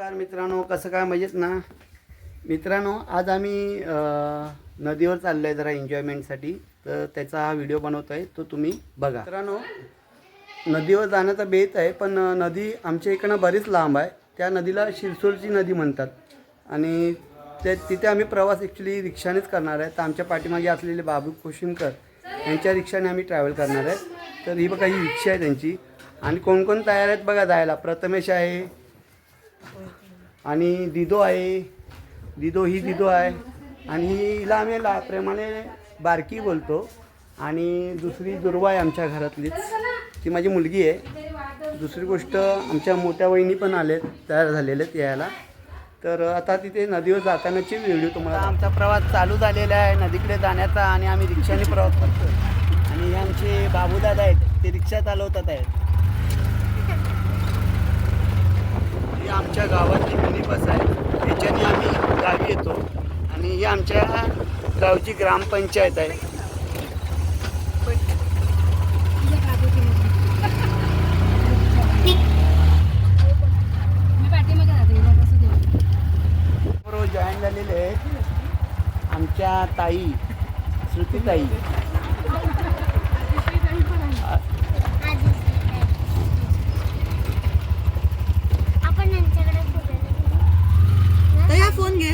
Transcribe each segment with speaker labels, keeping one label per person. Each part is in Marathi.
Speaker 1: नमस्कार मित्रांनो, कसं काय मजेत ना मित्रांनो. आज आम्ही नदीवर चाललो आहे जरा एन्जॉयमेंटसाठी, तर त्याचा हा व्हिडिओ बनवतो आहे, तो तुम्ही बघा. मित्रांनो, नदीवर जाण्याचा बेत आहे, पण नदी आमच्या इकडनं बरीच लांब आहे. त्या नदीला शिरसोलची नदी म्हणतात आणि तिथे आम्ही प्रवास ॲक्च्युली रिक्षानेच करणार आहे. तर आमच्या पाठीमागे असलेले बाबू कोशिमकर यांच्या रिक्षाने आम्ही ट्रॅव्हल करणार आहे. तर ही बघा, ही रिक्षा आहे त्यांची. आणि कोण कोण तयार आहेत बघा जायला. प्रथमेश आहे आणि दिदो आहे. ही दिदो आहे आणि हिला आम्ही प्रेमाने बारकी बोलतो. आणि दुसरी दुर्वा आहे आमच्या घरातलीच, ती माझी मुलगी आहे. दुसरी गोष्ट, आमच्या मोठ्या वहिनी पण आलेत, तयार झालेले आहेत यायला. तर आता तिथे नदीवर जातानाची व्हिडिओ तुम्हाला. आमचा प्रवास चालू झालेला आहे नदीकडे जाण्याचा आणि आम्ही रिक्षाने प्रवास करतो. आणि हे आमचे बाबूदादा आहेत, ते रिक्षा चालवतात आहेत. ही आमच्या गावातली मिनी बस आहे, त्याच्याने आम्ही गावी येतो. आणि ही आमच्या गावची ग्रामपंचायत आहे. बरोबर जॉईन झालेले आहेत आमच्या ताई, श्रुतीताई.
Speaker 2: फोन घे.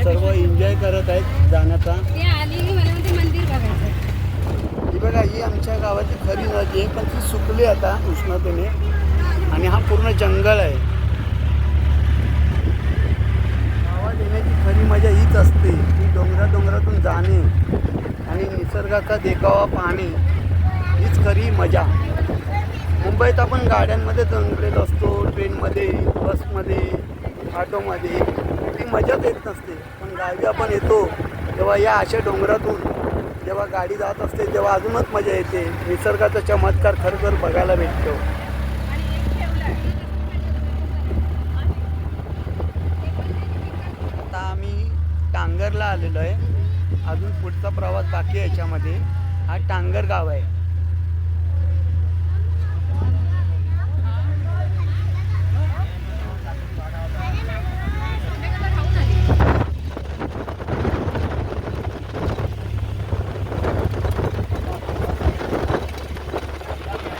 Speaker 1: सर्व एन्जॉय करत आहेत जाण्याचा. ही बघा, ही आमच्या गावाची खरी नदी आहे, पण ती सुकली आता उष्णतेने. आणि हा पूर्ण जंगल आहे. गावात येण्याची खरी मजा हीच असते, की डोंगरातून जाणे आणि निसर्गाचा देखावा पाहणे, हीच खरी मजा. मुंबईत आपण गाड्यांमध्ये दंगलेलो असतो, ट्रेनमध्ये, बसमध्ये, ऑटोमध्ये, ती मजाच येत नसते. पण गावी आपण येतो तेव्हा या अशा डोंगरातून जेव्हा गाडी जात असते तेव्हा अजूनच मजा येते. निसर्गाचा चमत्कार खरोखर बघायला भेटतो. आता आम्ही टांगरला आलेलो आहे. अजून पुढचा प्रवास बाकी आहे. याच्यामध्ये हा टांगर गाव आहे.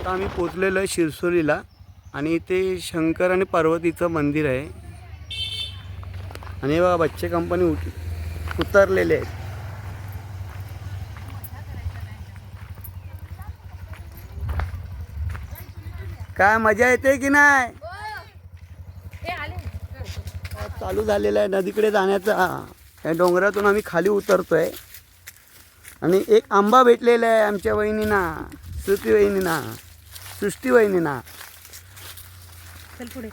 Speaker 1: आम्ही पोचलेलो आहे शिरसोलीला आणि इथे शंकर आणि पार्वतीचं मंदिर आहे. आणि बघा, बच्चे कंपनी उतरलेले आहेत. काय मजा येते की नाही. चालू झालेला आहे नदीकडे जाण्याचा. या डोंगरातून आम्ही खाली उतरतोय आणि एक आंबा भेटलेला आहे आमच्या वहिनींना, श्रुती वहिनींना, सृष्टी वहिनींना.
Speaker 2: चल पुढे.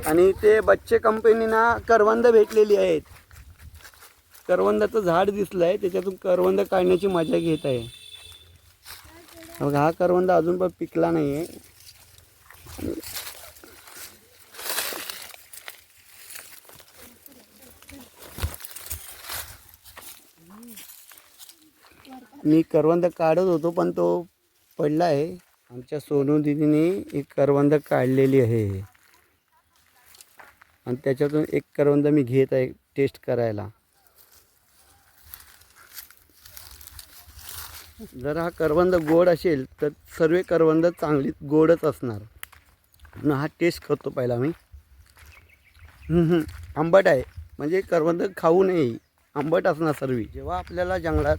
Speaker 1: आणि ते बच्चे कंपनीना करवंद भेटलेली आहेत. करवंदाचं झाड दिसलं आहे, त्याच्यातून करवंद काढण्याची मजा घेत आहे. बघा, हा करवंद अजून पण पिकला नाही आहे. मी करवंद काढत होतो पण तो पडला आहे. आमच्या सोनू दीदीने एक करवंद काढलेली आहे आणि त्याच्यातून एक करवंद मी घेत आहे टेस्ट करायला. जर हा करवंद गोड असेल तर सर्व करवंद चांगली गोडच असणार. म्हणून हा टेस्ट करतो पहिला मी. आंबट आहे, म्हणजे करवंद खाऊ नये, आंबट असणार सर्व. जेव्हा आपल्याला जंगलात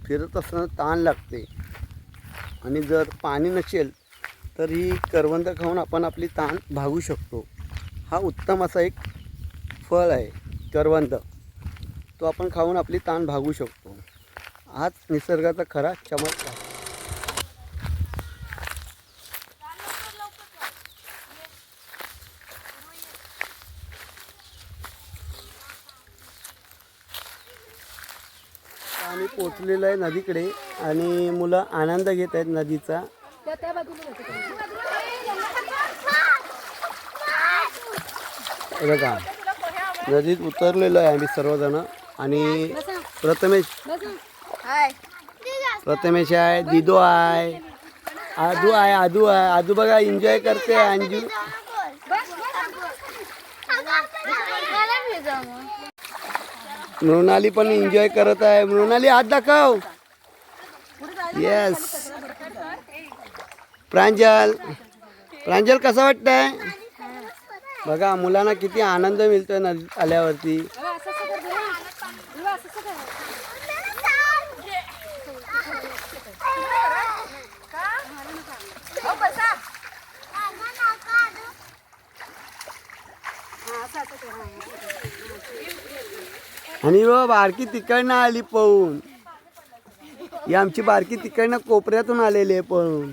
Speaker 1: फिरत असताना तहान लागते आणि जर पाणी नसेल तर ही करवंद खाऊन आपण आपली तहान भागू शकतो. हा उत्तम असा एक फळ आहे करवंद, तो आपण खाऊन आपली तहान भागू शकतो. हाच निसर्गाचा खरा चमत्कार. आम्ही पोचलेलो आहे नदीकडे आणि मुलं आनंद घेत आहेत नदीचा. हे बघा नदीत उतरलेलो आहे आम्ही सर्वजण आणि प्रथमेश आहे, दिदो आहे, आदू आहे, आदू बघा एन्जॉय करते. अंजू मृणाली पण एन्जॉय करत आहे. मृणाली हात दाखव. येस. प्रांजल कसं वाटतंय? बघा मुलांना किती आनंद मिळतोय नदीत आल्यावरती. आणि व बारकी तिकडनं आली पळून. ही आमची बारकी तिकडनं कोपऱ्यातून आलेली आहे पळून.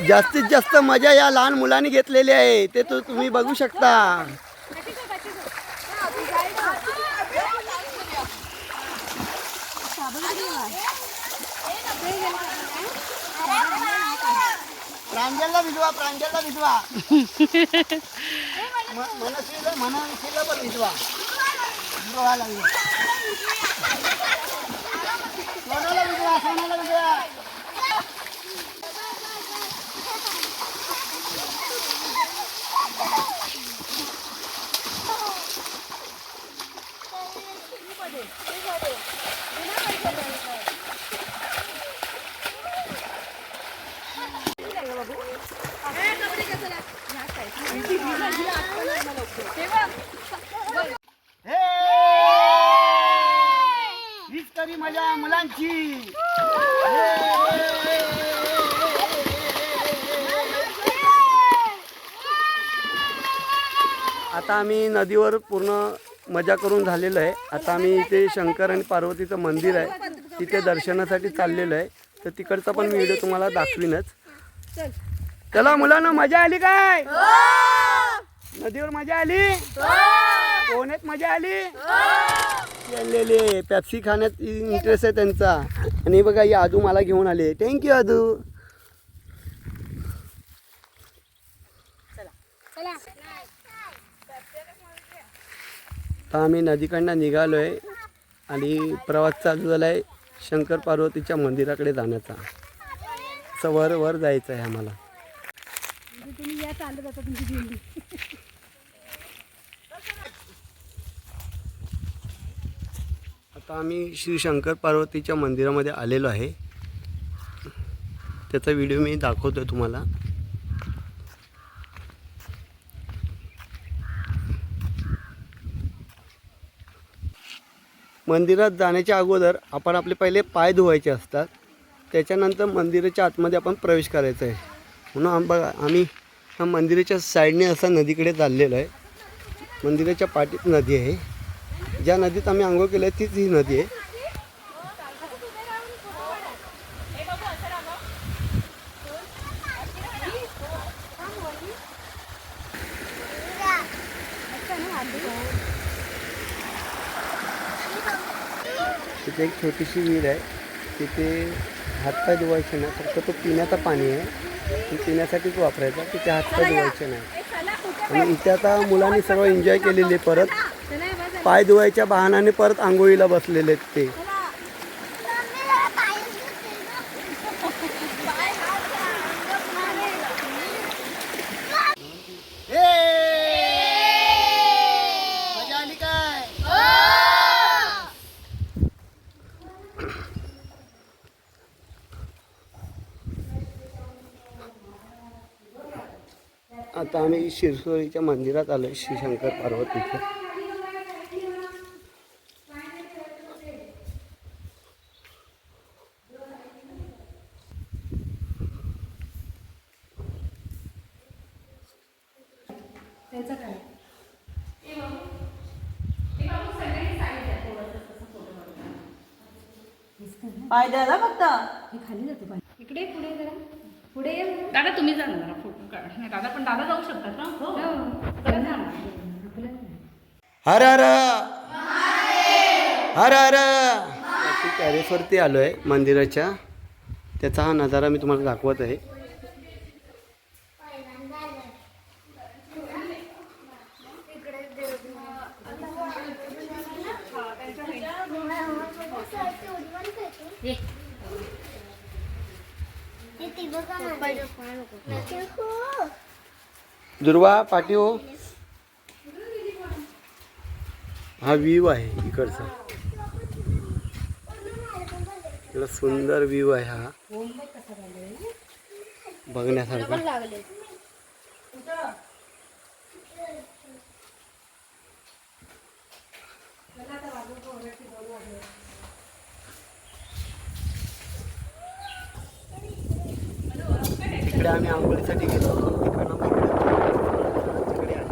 Speaker 1: जास्तीत जास्त मजा या लहान मुलांनी घेतलेली आहे ते तुम्ही बघू शकता. प्रांजलला भिजवा मनशीला पण भिजवा. सोनाला भिजवा. हीच तरी मजा मुलांची. आता आम्ही नदीवर पूर्ण मजा करून झालेलो आहे. आता आम्ही इथे शंकर आणि पार्वतीचं मंदिर आहे तिथे दर्शनासाठी चाललेलो आहे. तर तिकडचा पण व्हिडिओ तुम्हाला दाखवीनच. चला मुलांना मजा आली काय? नदीवर मजा आली? पोहण्यात मजा आली? चाललेले पेप्सी खाण्यात इंटरेस्ट आहे त्यांचा. आणि बघा ही आदू मला घेऊन आले. थँक्यू आदू. आता आम्ही नदीकडनं निघालो आहे आणि प्रवास चालू झाला आहे शंकर पार्वतीच्या मंदिराकडे जाण्याचा. वर जायचं आहे आम्हाला. आता आम्ही श्री शंकर पार्वतीच्या मंदिरामध्ये आलेलो आहे. त्याचा व्हिडिओ मी दाखवतोय तुम्हाला. मंदिरात जाण्याच्या अगोदर आपण आपले पहिले पाय धुवायचे असतात. त्याच्यानंतर मंदिराच्या आतमध्ये आपण प्रवेश करायचा आहे. म्हणून बघा आम्ही मंदिराच्या साईडने असं नदीकडे चाललेलो आहे. मंदिराच्या पाठीत नदी आहे. ज्या नदीत आम्ही आंघोळ केलं आहे तीच ही नदी आहे. तिथे एक छोटीशी विहीर आहे. तिथे हातपाय धुवायचे नाही, फक्त तो पिण्याचा पाणी आहे. पिण्यासाठीच वापरायचा. तिथे हातपाय धुवायचे नाही. आणि इथे आता मुलांनी सर्व एन्जॉय केलेले. परत पाय धुवायच्या बहाण्याने परत आंघोळीला बसलेले आहेत ते. मजा आली काय? आता आम्ही शिरसोळीच्या मंदिरात आलो. श्री शंकर पार्वतीचं.
Speaker 3: पाय द्यायला फक्त.
Speaker 2: हे खाली जाते पाणी. इकडे पुढे जरा पुढे ये जरा. दादा तुम्ही जा ना जरा फोटो काढ. नाही दादा पण दादा जाऊ शकतात ना. हो चला जा ना. आपल्याला
Speaker 1: हर हर हर हर टेरेसवरती आलो आहे मंदिराच्या. त्याचा हा नजारा मी तुम्हाला दाखवत आहे.
Speaker 2: ये.
Speaker 1: दुर्वा पाठी हो. हा व्ह्यू आहे इकडचा. इकडं सुंदर व्ह्यू आहे हा बघण्यासारखा. इकडे आम्ही आंघोळीसाठी गेलो. तिकडनं मग इकडे आलो.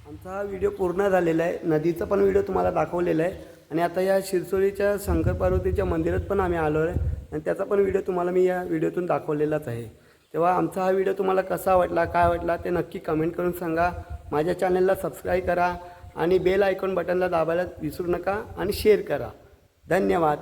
Speaker 1: आमचा हा व्हिडिओ पूर्ण झालेला आहे. नदीचा पण व्हिडिओ तुम्हाला दाखवलेला आहे आणि आता या शिरसोलीच्या शंकर पार्वतीच्या मंदिरात पण आम्ही आलो आहे आणि त्याचा पण व्हिडिओ तुम्हाला मी या व्हिडिओतून दाखवलेलाच आहे. तेव्हा आमचा हा व्हिडिओ तुम्हाला कसा वाटला, काय वाटला ते नक्की कमेंट करून सांगा. माझ्या चॅनलला सबस्क्राईब करा आणि बेल आयकॉन बटनला दाबायला विसरू नका आणि शेअर करा. धन्यवाद.